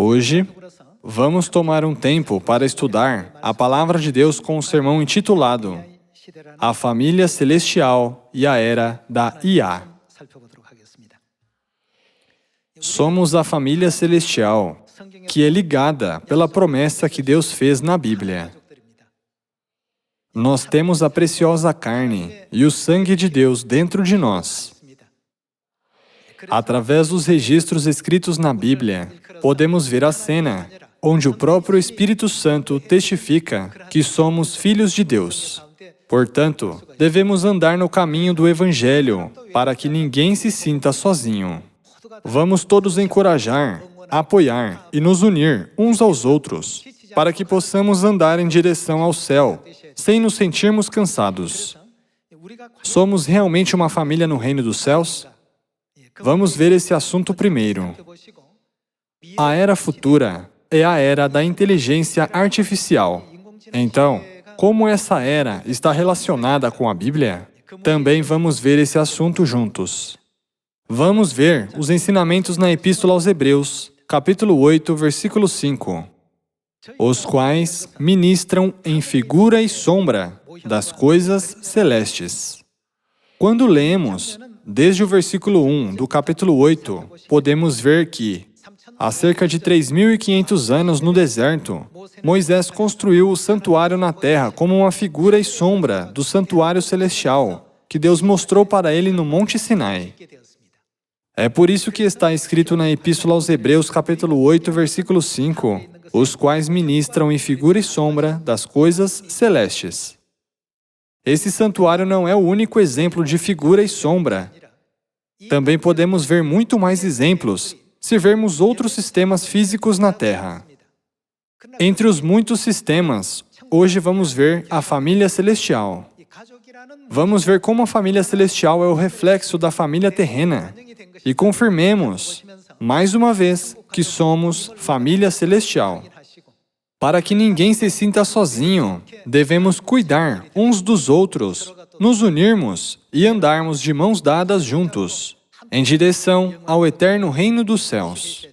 Hoje, vamos tomar um tempo para estudar a Palavra de Deus com um sermão intitulado A Família Celestial e a Era da IA. Somos a família celestial, que é ligada pela promessa que Deus fez na Bíblia. Nós temos a preciosa carne e o sangue de Deus dentro de nós. Através dos registros escritos na Bíblia, podemos ver a cena onde o próprio Espírito Santo testifica que somos filhos de Deus. Portanto, devemos andar no caminho do Evangelho para que ninguém se sinta sozinho. Vamos todos encorajar, apoiar e nos unir uns aos outros, para que possamos andar em direção ao céu, sem nos sentirmos cansados. Somos realmente uma família no reino dos céus? Vamos ver esse assunto primeiro. A era futura é a era da inteligência artificial. Então, como essa era está relacionada com a Bíblia, também vamos ver esse assunto juntos. Vamos ver os ensinamentos na Epístola aos Hebreus, capítulo 8, versículo 5, os quais ministram em figura e sombra das coisas celestes. Quando lemos, desde o versículo 1 do capítulo 8, podemos ver que, há cerca de 3.500 anos no deserto, Moisés construiu o santuário na terra como uma figura e sombra do santuário celestial, que Deus mostrou para ele no Monte Sinai. É por isso que está escrito na Epístola aos Hebreus, capítulo 8, versículo 5, os quais ministram em figura e sombra das coisas celestes. Esse santuário não é o único exemplo de figura e sombra. Também podemos ver muito mais exemplos se vermos outros sistemas físicos na Terra. Entre os muitos sistemas, hoje vamos ver a família celestial. Vamos ver como a família celestial é o reflexo da família terrena e confirmemos, mais uma vez, que somos família celestial. Para que ninguém se sinta sozinho, devemos cuidar uns dos outros, nos unirmos e andarmos de mãos dadas juntos, em direção ao eterno reino dos céus.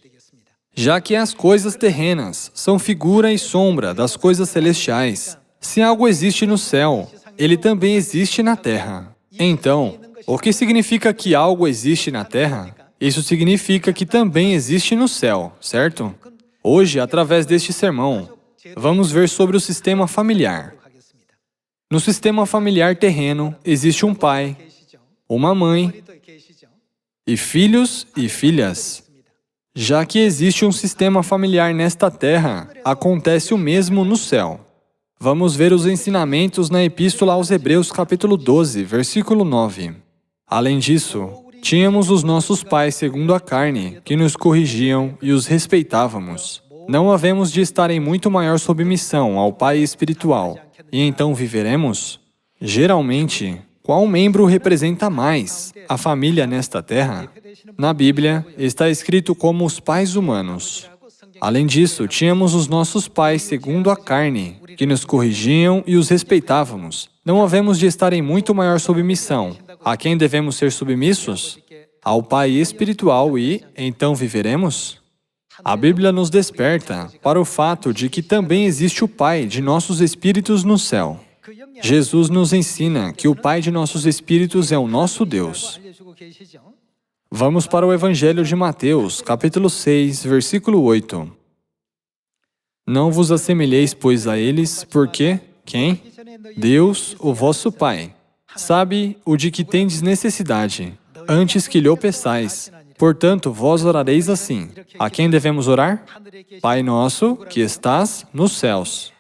Já que as coisas terrenas são figura e sombra das coisas celestiais, se algo existe no céu, ele também existe na terra. Então, o que significa que algo existe na terra? Isso significa que também existe no céu, certo? Hoje, através deste sermão, vamos ver sobre o sistema familiar. No sistema familiar terreno, existe um pai, uma mãe e filhos e filhas. Já que existe um sistema familiar nesta terra, acontece o mesmo no céu. Vamos ver os ensinamentos na Epístola aos Hebreus, capítulo 12, versículo 9. Além disso, tínhamos os nossos pais segundo a carne, que nos corrigiam e os respeitávamos. Não havemos de estar em muito maior submissão ao Pai espiritual, e então viveremos? Geralmente, qual membro representa mais a família nesta terra? Na Bíblia, está escrito como os pais humanos. Além disso, tínhamos os nossos pais segundo a carne, que nos corrigiam e os respeitávamos. Não havemos de estar em muito maior submissão. A quem devemos ser submissos? Ao Pai espiritual e, então, viveremos? A Bíblia nos desperta para o fato de que também existe o Pai de nossos espíritos no céu. Jesus nos ensina que o Pai de nossos espíritos é o nosso Deus. Vamos para o Evangelho de Mateus, capítulo 6, versículo 8. Não vos assemelheis, pois, a eles, porque, quem? Deus, o vosso Pai, sabe o de que tendes necessidade, antes que lhe peçais. Portanto, vós orareis assim. A quem devemos orar? Pai nosso, que estás nos céus.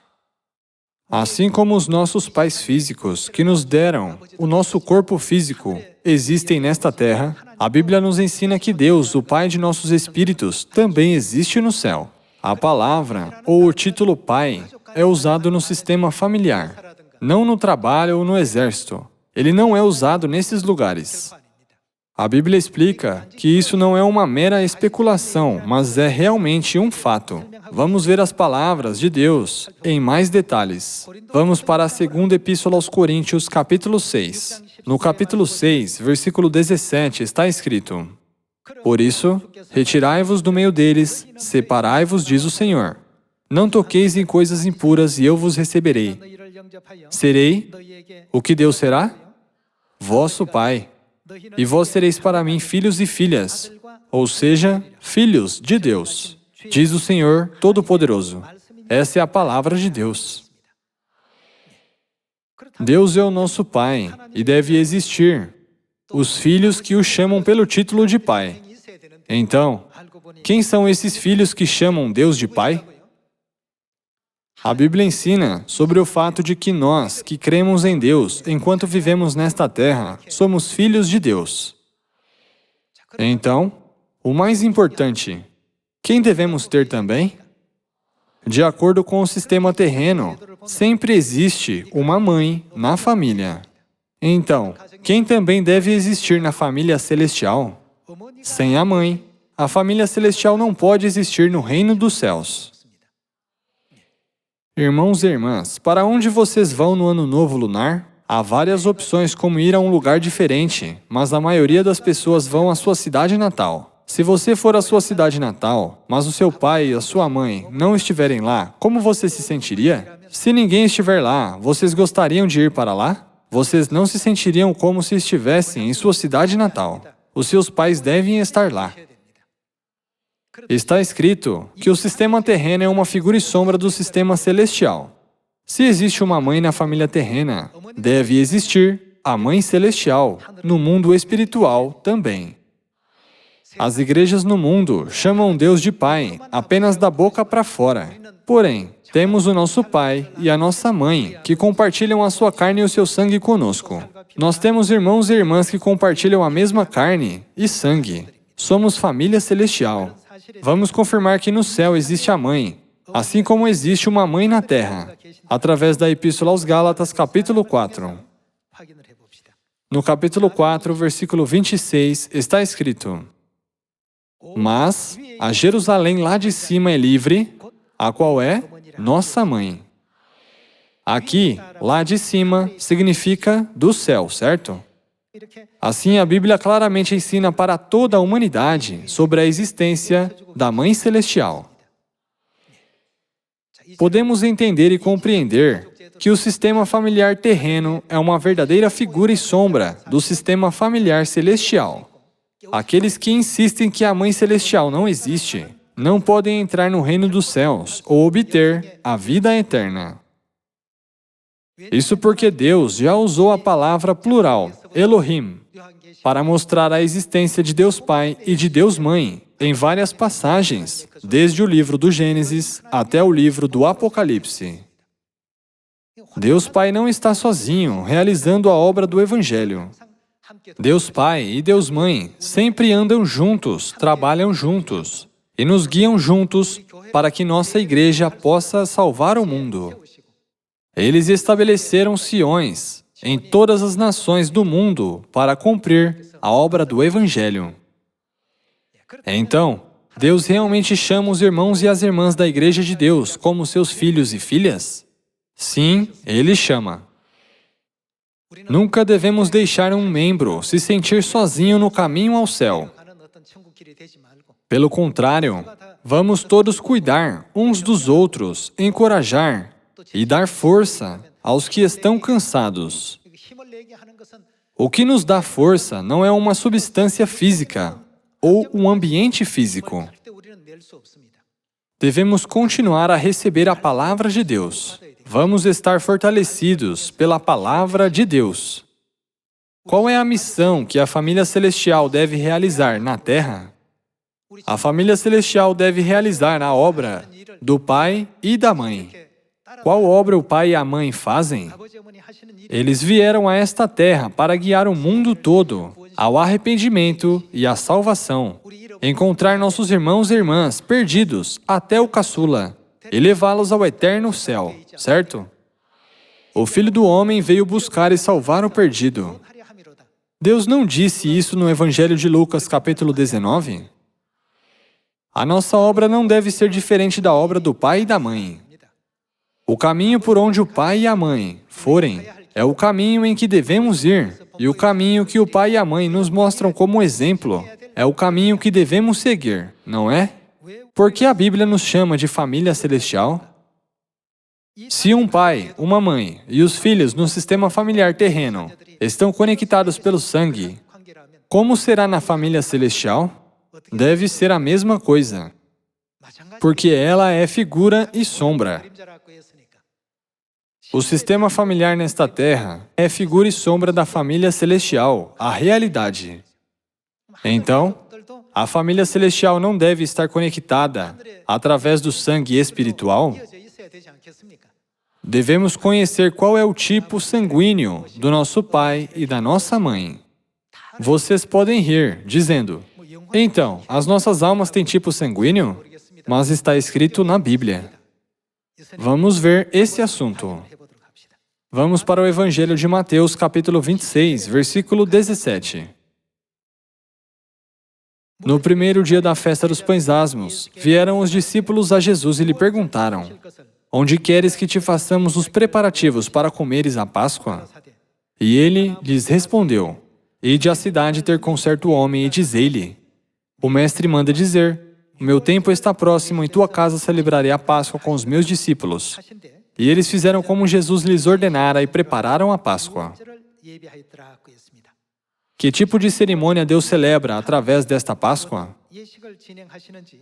Assim como os nossos pais físicos, que nos deram o nosso corpo físico, existem nesta terra, a Bíblia nos ensina que Deus, o Pai de nossos espíritos, também existe no céu. A palavra, ou o título Pai, é usado no sistema familiar, não no trabalho ou no exército. Ele não é usado nesses lugares. A Bíblia explica que isso não é uma mera especulação, mas é realmente um fato. Vamos ver as palavras de Deus em mais detalhes. Vamos para a segunda Epístola aos Coríntios, capítulo 6. No capítulo 6, versículo 17, está escrito: Por isso, retirai-vos do meio deles, separai-vos, diz o Senhor. Não toqueis em coisas impuras e eu vos receberei. Serei, o que Deus será? Vosso Pai. E vós sereis para mim filhos e filhas, ou seja, filhos de Deus, diz o Senhor Todo-Poderoso. Essa é a palavra de Deus. Deus é o nosso Pai e deve existir os filhos que o chamam pelo título de Pai. Então, quem são esses filhos que chamam Deus de Pai? A Bíblia ensina sobre o fato de que nós, que cremos em Deus, enquanto vivemos nesta terra, somos filhos de Deus. Então, o mais importante, quem devemos ter também? De acordo com o sistema terreno, sempre existe uma mãe na família. Então, quem também deve existir na família celestial? Sem a mãe, a família celestial não pode existir no reino dos céus. Irmãos e irmãs, para onde vocês vão no Ano Novo Lunar? Há várias opções como ir a um lugar diferente, mas a maioria das pessoas vão à sua cidade natal. Se você for à sua cidade natal, mas o seu pai e a sua mãe não estiverem lá, como você se sentiria? Se ninguém estiver lá, vocês gostariam de ir para lá? Vocês não se sentiriam como se estivessem em sua cidade natal. Os seus pais devem estar lá. Está escrito que o sistema terreno é uma figura e sombra do sistema celestial. Se existe uma mãe na família terrena, deve existir a mãe celestial, no mundo espiritual também. As igrejas no mundo chamam Deus de Pai apenas da boca para fora. Porém, temos o nosso Pai e a nossa Mãe, que compartilham a sua carne e o seu sangue conosco. Nós temos irmãos e irmãs que compartilham a mesma carne e sangue. Somos família celestial. Vamos confirmar que no céu existe a Mãe, assim como existe uma Mãe na terra, através da Epístola aos Gálatas, capítulo 4. No capítulo 4, versículo 26, está escrito: Mas a Jerusalém lá de cima é livre, a qual é nossa mãe. Aqui, lá de cima, significa do céu, certo? Assim, a Bíblia claramente ensina para toda a humanidade sobre a existência da Mãe Celestial. Podemos entender e compreender que o sistema familiar terreno é uma verdadeira figura e sombra do sistema familiar celestial. Aqueles que insistem que a Mãe Celestial não existe, não podem entrar no reino dos céus ou obter a vida eterna. Isso porque Deus já usou a palavra plural, Elohim, para mostrar a existência de Deus Pai e de Deus Mãe em várias passagens, desde o livro do Gênesis até o livro do Apocalipse. Deus Pai não está sozinho, realizando a obra do Evangelho. Deus Pai e Deus Mãe sempre andam juntos, trabalham juntos e nos guiam juntos para que nossa igreja possa salvar o mundo. Eles estabeleceram Siões em todas as nações do mundo para cumprir a obra do Evangelho. Então, Deus realmente chama os irmãos e as irmãs da Igreja de Deus como seus filhos e filhas? Sim, Ele chama. Nunca devemos deixar um membro se sentir sozinho no caminho ao céu. Pelo contrário, vamos todos cuidar uns dos outros, encorajar e dar força aos que estão cansados. O que nos dá força não é uma substância física ou um ambiente físico. Devemos continuar a receber a palavra de Deus. Vamos estar fortalecidos pela palavra de Deus. Qual é a missão que a família celestial deve realizar na Terra? A família celestial deve realizar a obra do Pai e da Mãe. Qual obra o Pai e a Mãe fazem? Eles vieram a esta terra para guiar o mundo todo ao arrependimento e à salvação, encontrar nossos irmãos e irmãs perdidos até o caçula e levá-los ao eterno céu, certo? O Filho do Homem veio buscar e salvar o perdido. Deus não disse isso no Evangelho de Lucas, capítulo 19? A nossa obra não deve ser diferente da obra do Pai e da Mãe. O caminho por onde o pai e a mãe forem é o caminho em que devemos ir, e o caminho que o pai e a mãe nos mostram como exemplo É o caminho que devemos seguir, não é? Por que a Bíblia nos chama de família celestial? Se um pai, uma mãe e os filhos no sistema familiar terreno estão conectados pelo sangue, como será na família celestial? Deve ser a mesma coisa, porque ela é figura e sombra. O sistema familiar nesta terra é figura e sombra da família celestial, a realidade. Então, a família celestial não deve estar conectada através do sangue espiritual? Devemos conhecer qual é o tipo sanguíneo do nosso pai e da nossa mãe. Vocês podem rir, dizendo, então, as nossas almas têm tipo sanguíneo? Mas está escrito na Bíblia. Vamos ver esse assunto. Vamos para o Evangelho de Mateus, capítulo 26, versículo 17. No primeiro dia da festa dos pães asmos, vieram os discípulos a Jesus e lhe perguntaram, onde queres que te façamos os preparativos para comeres a Páscoa? E ele lhes respondeu, ide à cidade ter com certo homem e dizei-lhe, o mestre manda dizer, o meu tempo está próximo, em tua casa celebrarei a Páscoa com os meus discípulos. E eles fizeram como Jesus lhes ordenara e prepararam a Páscoa. Que tipo de cerimônia Deus celebra através desta Páscoa?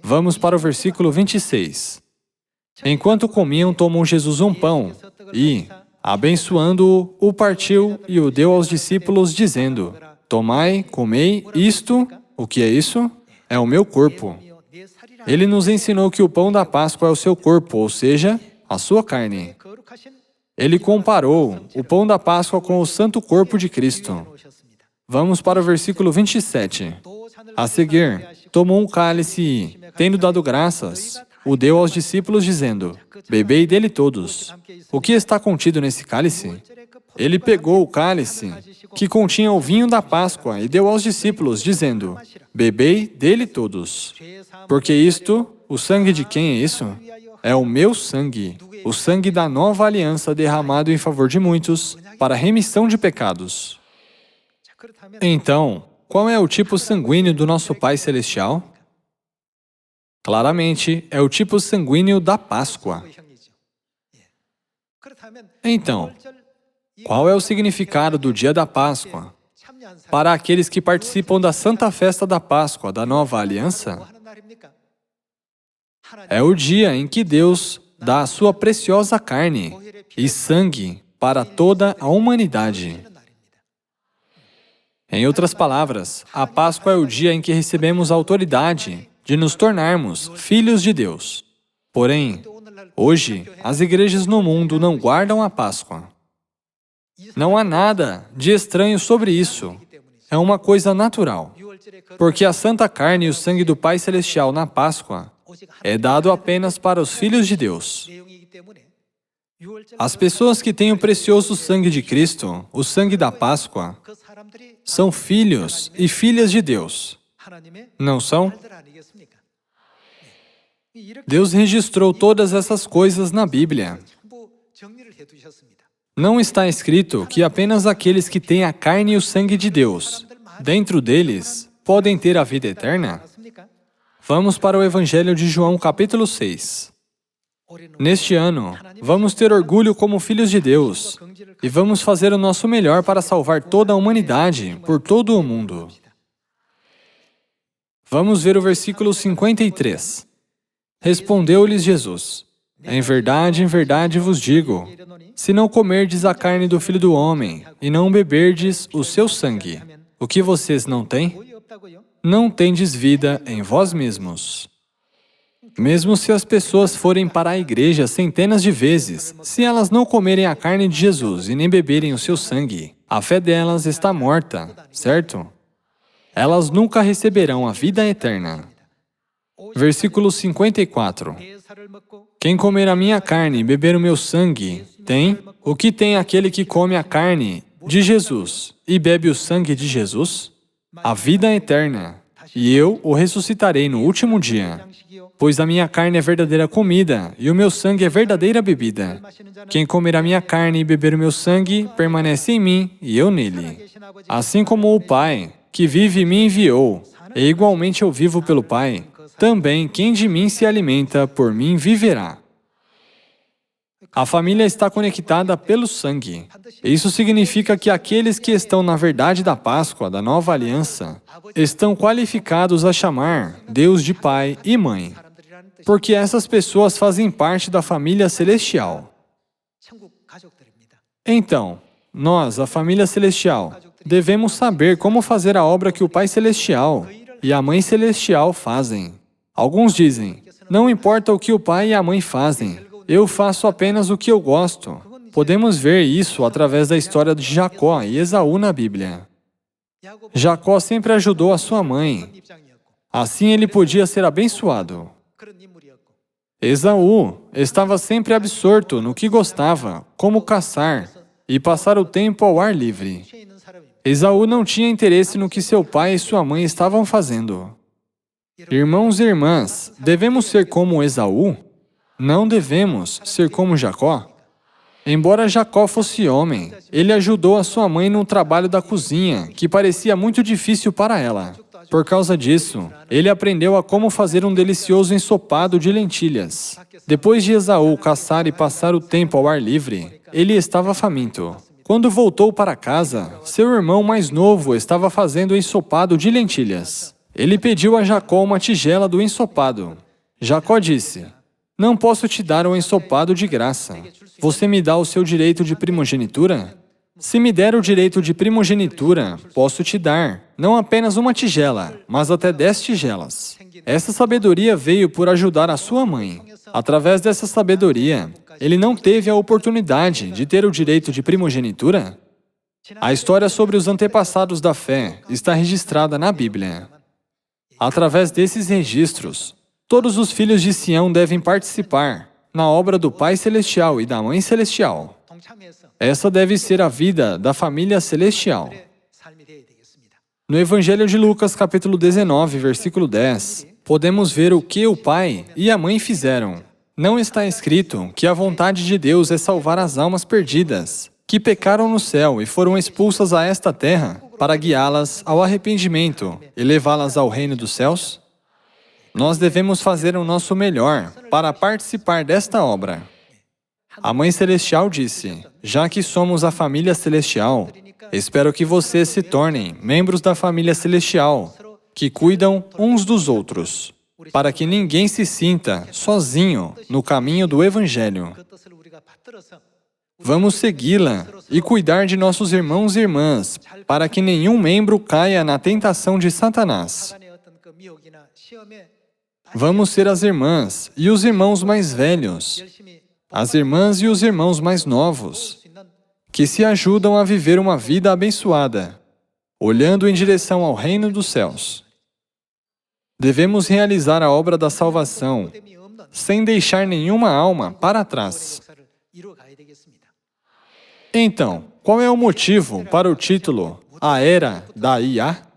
Vamos para o versículo 26. Enquanto comiam, tomou Jesus um pão e, abençoando-o, o partiu e o deu aos discípulos, dizendo, tomai, comei, isto, o que é isso? É o meu corpo. Ele nos ensinou que o pão da Páscoa é o seu corpo, ou seja, a sua carne. Ele comparou o pão da Páscoa com o santo corpo de Cristo. Vamos para o versículo 27. A seguir, tomou um cálice e, tendo dado graças, o deu aos discípulos, dizendo, bebei dele todos. O que está contido nesse cálice? Ele pegou o cálice que continha o vinho da Páscoa e deu aos discípulos, dizendo, bebei dele todos. Porque isto, o sangue de quem é isso? É o meu sangue, o sangue da nova aliança derramado em favor de muitos, para a remissão de pecados. Então, qual é o tipo sanguíneo do nosso Pai Celestial? Claramente, é o tipo sanguíneo da Páscoa. Então, qual é o significado do dia da Páscoa para aqueles que participam da Santa Festa da Páscoa, da Nova Aliança? É o dia em que Deus dá a sua preciosa carne e sangue para toda a humanidade. Em outras palavras, a Páscoa é o dia em que recebemos a autoridade de nos tornarmos filhos de Deus. Porém, hoje, as igrejas no mundo não guardam a Páscoa. Não há nada de estranho sobre isso. É uma coisa natural. Porque a santa carne e o sangue do Pai Celestial na Páscoa é dado apenas para os filhos de Deus. As pessoas que têm o precioso sangue de Cristo, o sangue da Páscoa, são filhos e filhas de Deus. Não são? Deus registrou todas essas coisas na Bíblia. Não está escrito que apenas aqueles que têm a carne e o sangue de Deus, dentro deles, podem ter a vida eterna? Vamos para o Evangelho de João, capítulo 6. Neste ano, vamos ter orgulho como filhos de Deus e vamos fazer o nosso melhor para salvar toda a humanidade por todo o mundo. Vamos ver o versículo 53. Respondeu-lhes Jesus, em verdade vos digo, se não comerdes a carne do Filho do Homem e não beberdes o seu sangue, o que vocês não têm? Não tendes vida em vós mesmos. Mesmo se as pessoas forem para a igreja centenas de vezes, se elas não comerem a carne de Jesus e nem beberem o seu sangue, a fé delas está morta, certo? Elas nunca receberão a vida eterna. Versículo 54. Quem comer a minha carne e beber o meu sangue, tem o que tem aquele que come a carne de Jesus e bebe o sangue de Jesus? A vida eterna, e eu o ressuscitarei no último dia. Pois a minha carne é verdadeira comida, e o meu sangue é verdadeira bebida. Quem comer a minha carne e beber o meu sangue, permanece em mim, e eu nele. Assim como o Pai que vive me enviou, e igualmente eu vivo pelo Pai. Também quem de mim se alimenta, por mim viverá. A família está conectada pelo sangue. Isso significa que aqueles que estão na verdade da Páscoa, da nova aliança, estão qualificados a chamar Deus de Pai e Mãe, porque essas pessoas fazem parte da família celestial. Então, nós, a família celestial, devemos saber como fazer a obra que o Pai Celestial e a Mãe Celestial fazem. Alguns dizem, não importa o que o pai e a mãe fazem, eu faço apenas o que eu gosto. Podemos ver isso através da história de Jacó e Esaú na Bíblia. Jacó sempre ajudou a sua mãe. Assim ele podia ser abençoado. Esaú estava sempre absorto no que gostava, como caçar e passar o tempo ao ar livre. Esaú não tinha interesse no que seu pai e sua mãe estavam fazendo. Irmãos e irmãs, devemos ser como Esaú? Não devemos ser como Jacó. Embora Jacó fosse homem, ele ajudou a sua mãe no trabalho da cozinha, que parecia muito difícil para ela. Por causa disso, ele aprendeu a como fazer um delicioso ensopado de lentilhas. Depois de Esaú caçar e passar o tempo ao ar livre, ele estava faminto. Quando voltou para casa, seu irmão mais novo estava fazendo ensopado de lentilhas. Ele pediu a Jacó uma tigela do ensopado. Jacó disse, não posso te dar um ensopado de graça. Você me dá o seu direito de primogenitura? Se me der o direito de primogenitura, posso te dar, não apenas uma tigela, mas até 10 tigelas. Essa sabedoria veio por ajudar a sua mãe. Através dessa sabedoria, ele não teve a oportunidade de ter o direito de primogenitura? A história sobre os antepassados da fé está registrada na Bíblia. Através desses registros, todos os filhos de Sião devem participar na obra do Pai Celestial e da Mãe Celestial. Essa deve ser a vida da família celestial. No Evangelho de Lucas, capítulo 19, versículo 10, podemos ver o que o pai e a mãe fizeram. Não está escrito que a vontade de Deus é salvar as almas perdidas, que pecaram no céu e foram expulsas a esta terra, para guiá-las ao arrependimento e levá-las ao reino dos céus? Nós devemos fazer o nosso melhor para participar desta obra. A Mãe Celestial disse, já que somos a família celestial, espero que vocês se tornem membros da família celestial, que cuidam uns dos outros, para que ninguém se sinta sozinho no caminho do Evangelho. Vamos segui-la e cuidar de nossos irmãos e irmãs, para que nenhum membro caia na tentação de Satanás. Vamos ser as irmãs e os irmãos mais velhos, as irmãs e os irmãos mais novos, que se ajudam a viver uma vida abençoada, olhando em direção ao reino dos céus. Devemos realizar a obra da salvação, sem deixar nenhuma alma para trás. Então, qual é o motivo para o título A Era da IA?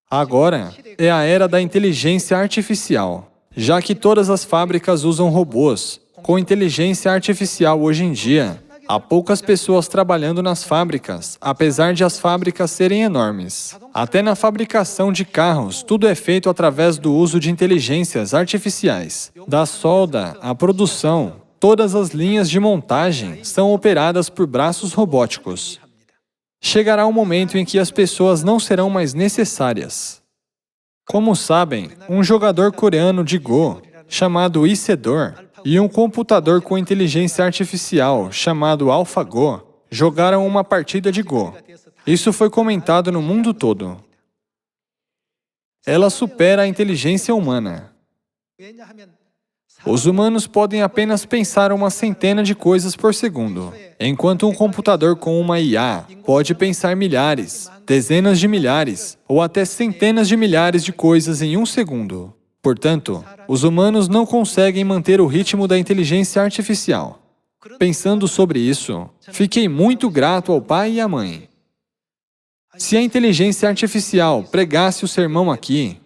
Agora é a era da inteligência artificial, já que todas as fábricas usam robôs. Com inteligência artificial hoje em dia, há poucas pessoas trabalhando nas fábricas, apesar de as fábricas serem enormes. Até na fabricação de carros, tudo é feito através do uso de inteligências artificiais. Da solda à produção, todas as linhas de montagem são operadas por braços robóticos. Chegará um momento em que as pessoas não serão mais necessárias. Como sabem, um jogador coreano de Go, chamado Lee Sedol, e um computador com inteligência artificial, chamado AlphaGo, jogaram uma partida de Go. Isso foi comentado no mundo todo. Ela supera a inteligência humana. Os humanos podem apenas pensar uma centena de coisas por segundo, enquanto um computador com uma IA pode pensar milhares, dezenas de milhares, ou até centenas de milhares de coisas em um segundo. Portanto, os humanos não conseguem manter o ritmo da inteligência artificial. Pensando sobre isso, fiquei muito grato ao pai e à mãe. Se a inteligência artificial pregasse o sermão aqui,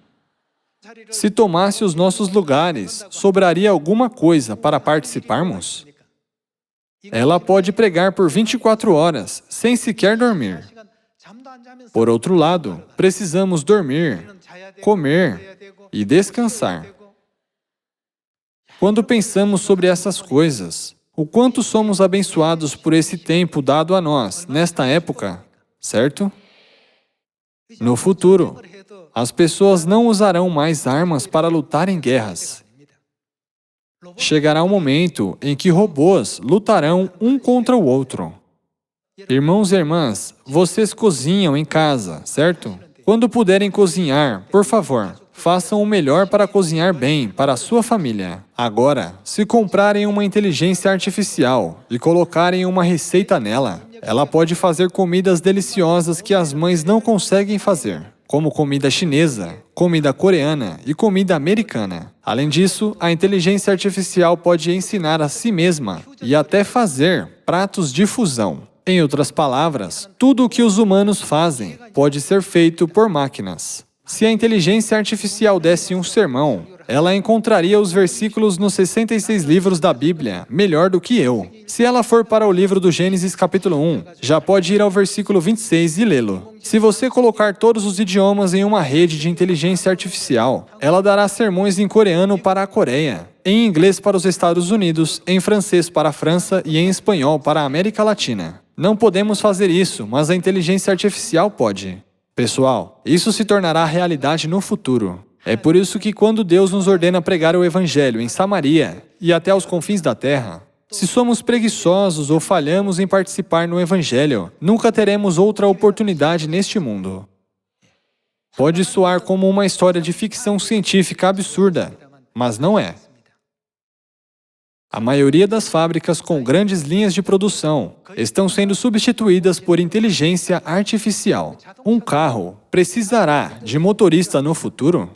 se tomasse os nossos lugares, sobraria alguma coisa para participarmos? Ela pode pregar por 24 horas, sem sequer dormir. Por outro lado, precisamos dormir, comer e descansar. Quando pensamos sobre essas coisas, o quanto somos abençoados por esse tempo dado a nós, nesta época, certo? No futuro, as pessoas não usarão mais armas para lutar em guerras. Chegará um momento em que robôs lutarão um contra o outro. Irmãos e irmãs, vocês cozinham em casa, certo? Quando puderem cozinhar, por favor, façam o melhor para cozinhar bem para a sua família. Agora, se comprarem uma inteligência artificial e colocarem uma receita nela, ela pode fazer comidas deliciosas que as mães não conseguem fazer, como comida chinesa, comida coreana e comida americana. Além disso, a inteligência artificial pode ensinar a si mesma e até fazer pratos de fusão. Em outras palavras, tudo o que os humanos fazem pode ser feito por máquinas. Se a inteligência artificial desse um sermão, ela encontraria os versículos nos 66 livros da Bíblia melhor do que eu. Se ela for para o livro do Gênesis capítulo 1, já pode ir ao versículo 26 e lê-lo. Se você colocar todos os idiomas em uma rede de inteligência artificial, ela dará sermões em coreano para a Coreia, em inglês para os Estados Unidos, em francês para a França e em espanhol para a América Latina. Não podemos fazer isso, mas a inteligência artificial pode. Pessoal, isso se tornará realidade no futuro. É por isso que quando Deus nos ordena pregar o Evangelho em Samaria e até aos confins da terra, se somos preguiçosos ou falhamos em participar no Evangelho, nunca teremos outra oportunidade neste mundo. Pode soar como uma história de ficção científica absurda, mas não é. A maioria das fábricas com grandes linhas de produção estão sendo substituídas por inteligência artificial. Um carro precisará de motorista no futuro?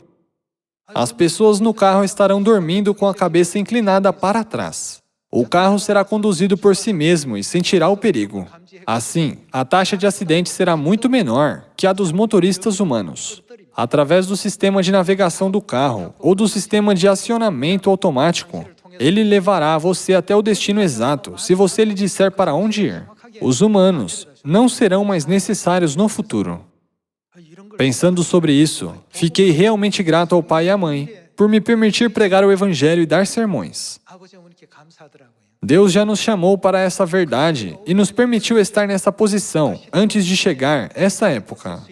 As pessoas no carro estarão dormindo com a cabeça inclinada para trás. O carro será conduzido por si mesmo e sentirá o perigo. Assim, a taxa de acidente será muito menor que a dos motoristas humanos. Através do sistema de navegação do carro ou do sistema de acionamento automático, ele levará você até o destino exato se você lhe disser para onde ir. Os humanos não serão mais necessários no futuro. Pensando sobre isso, fiquei realmente grato ao pai e à mãe por me permitir pregar o Evangelho e dar sermões. Deus já nos chamou para essa verdade e nos permitiu estar nessa posição antes de chegar essa época.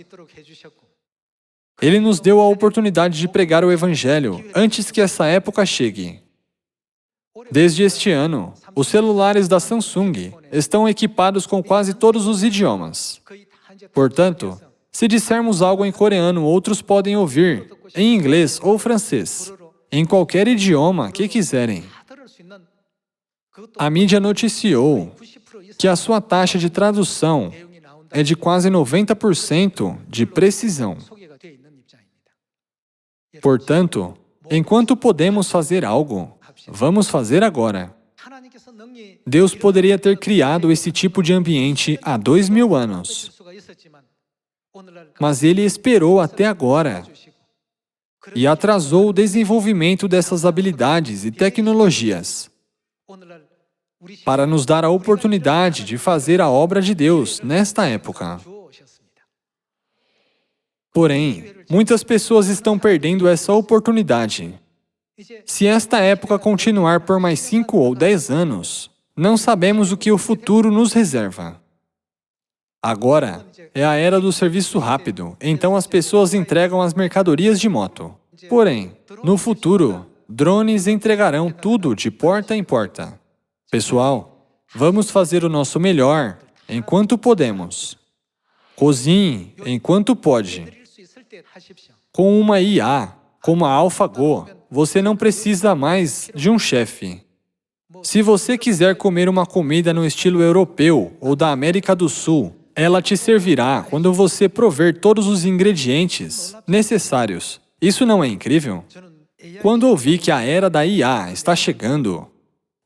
Ele nos deu a oportunidade de pregar o Evangelho antes que essa época chegue. Desde este ano, os celulares da Samsung estão equipados com quase todos os idiomas. Portanto, se dissermos algo em coreano, outros podem ouvir em inglês ou francês, em qualquer idioma que quiserem. A mídia noticiou que a sua taxa de tradução é de quase 90% de precisão. Portanto, enquanto podemos fazer algo, vamos fazer agora. Deus poderia ter criado esse tipo de ambiente há 2000 anos. Mas Ele esperou até agora e atrasou o desenvolvimento dessas habilidades e tecnologias para nos dar a oportunidade de fazer a obra de Deus nesta época. Porém, muitas pessoas estão perdendo essa oportunidade. Se esta época continuar por mais 5 ou 10 anos, não sabemos o que o futuro nos reserva. Agora é a era do serviço rápido, então as pessoas entregam as mercadorias de moto. Porém, no futuro, drones entregarão tudo de porta em porta. Pessoal, vamos fazer o nosso melhor enquanto podemos. Cozinhe enquanto pode. Com uma IA, como a AlphaGo, você não precisa mais de um chefe. Se você quiser comer uma comida no estilo europeu ou da América do Sul, ela te servirá quando você prover todos os ingredientes necessários. Isso não é incrível? Quando ouvi que a era da IA está chegando,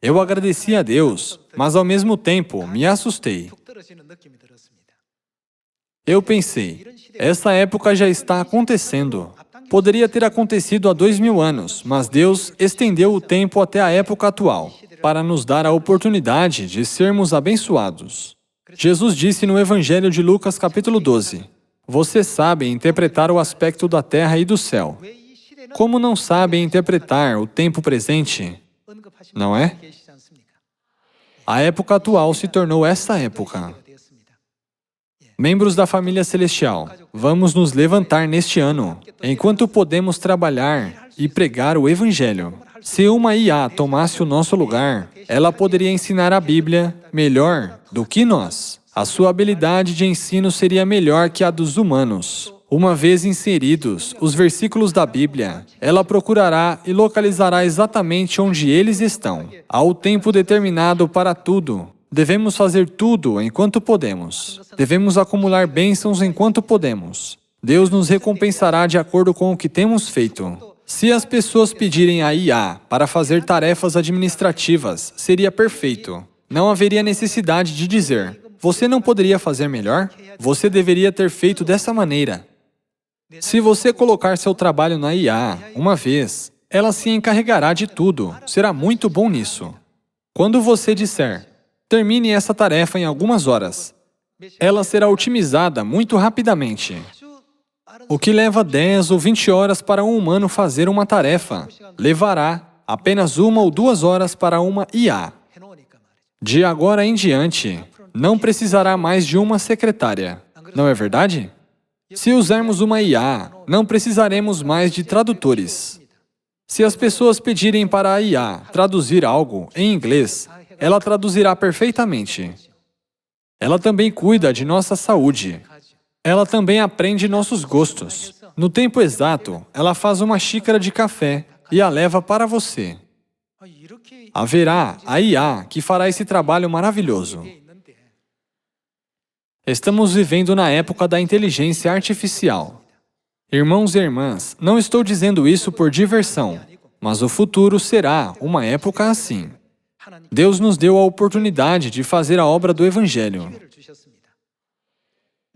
eu agradeci a Deus, mas ao mesmo tempo me assustei. Eu pensei, essa época já está acontecendo. Poderia ter acontecido há 2000 anos, mas Deus estendeu o tempo até a época atual, para nos dar a oportunidade de sermos abençoados. Jesus disse no Evangelho de Lucas, capítulo 12, vocês sabem interpretar o aspecto da terra e do céu. Como não sabem interpretar o tempo presente, não é? A época atual se tornou essa época. Membros da família celestial, vamos nos levantar neste ano, enquanto podemos trabalhar e pregar o Evangelho. Se uma IA tomasse o nosso lugar, ela poderia ensinar a Bíblia melhor do que nós. A sua habilidade de ensino seria melhor que a dos humanos. Uma vez inseridos os versículos da Bíblia, ela procurará e localizará exatamente onde eles estão. Há o tempo determinado para tudo. Devemos fazer tudo enquanto podemos. Devemos acumular bênçãos enquanto podemos. Deus nos recompensará de acordo com o que temos feito. Se as pessoas pedirem a IA para fazer tarefas administrativas, seria perfeito. Não haveria necessidade de dizer, você não poderia fazer melhor? Você deveria ter feito dessa maneira. Se você colocar seu trabalho na IA uma vez, ela se encarregará de tudo. Será muito bom nisso. Quando você disser, termine essa tarefa em algumas horas, ela será otimizada muito rapidamente. O que leva 10 ou 20 horas para um humano fazer uma tarefa, levará apenas 1 ou 2 horas para uma IA. De agora em diante, não precisará mais de uma secretária, não é verdade? Se usarmos uma IA, não precisaremos mais de tradutores. Se as pessoas pedirem para a IA traduzir algo em inglês, ela traduzirá perfeitamente. Ela também cuida de nossa saúde. Ela também aprende nossos gostos. No tempo exato, ela faz uma xícara de café e a leva para você. Haverá a IA que fará esse trabalho maravilhoso. Estamos vivendo na época da inteligência artificial. Irmãos e irmãs, não estou dizendo isso por diversão, mas o futuro será uma época assim. Deus nos deu a oportunidade de fazer a obra do Evangelho.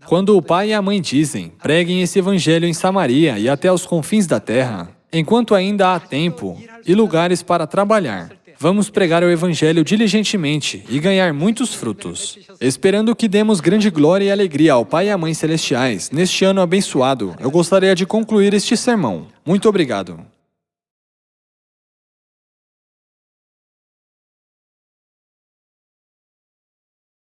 Quando o pai e a mãe dizem, preguem esse Evangelho em Samaria e até os confins da terra, enquanto ainda há tempo e lugares para trabalhar, vamos pregar o Evangelho diligentemente e ganhar muitos frutos. Esperando que demos grande glória e alegria ao Pai e à Mãe Celestiais, neste ano abençoado, eu gostaria de concluir este sermão. Muito obrigado.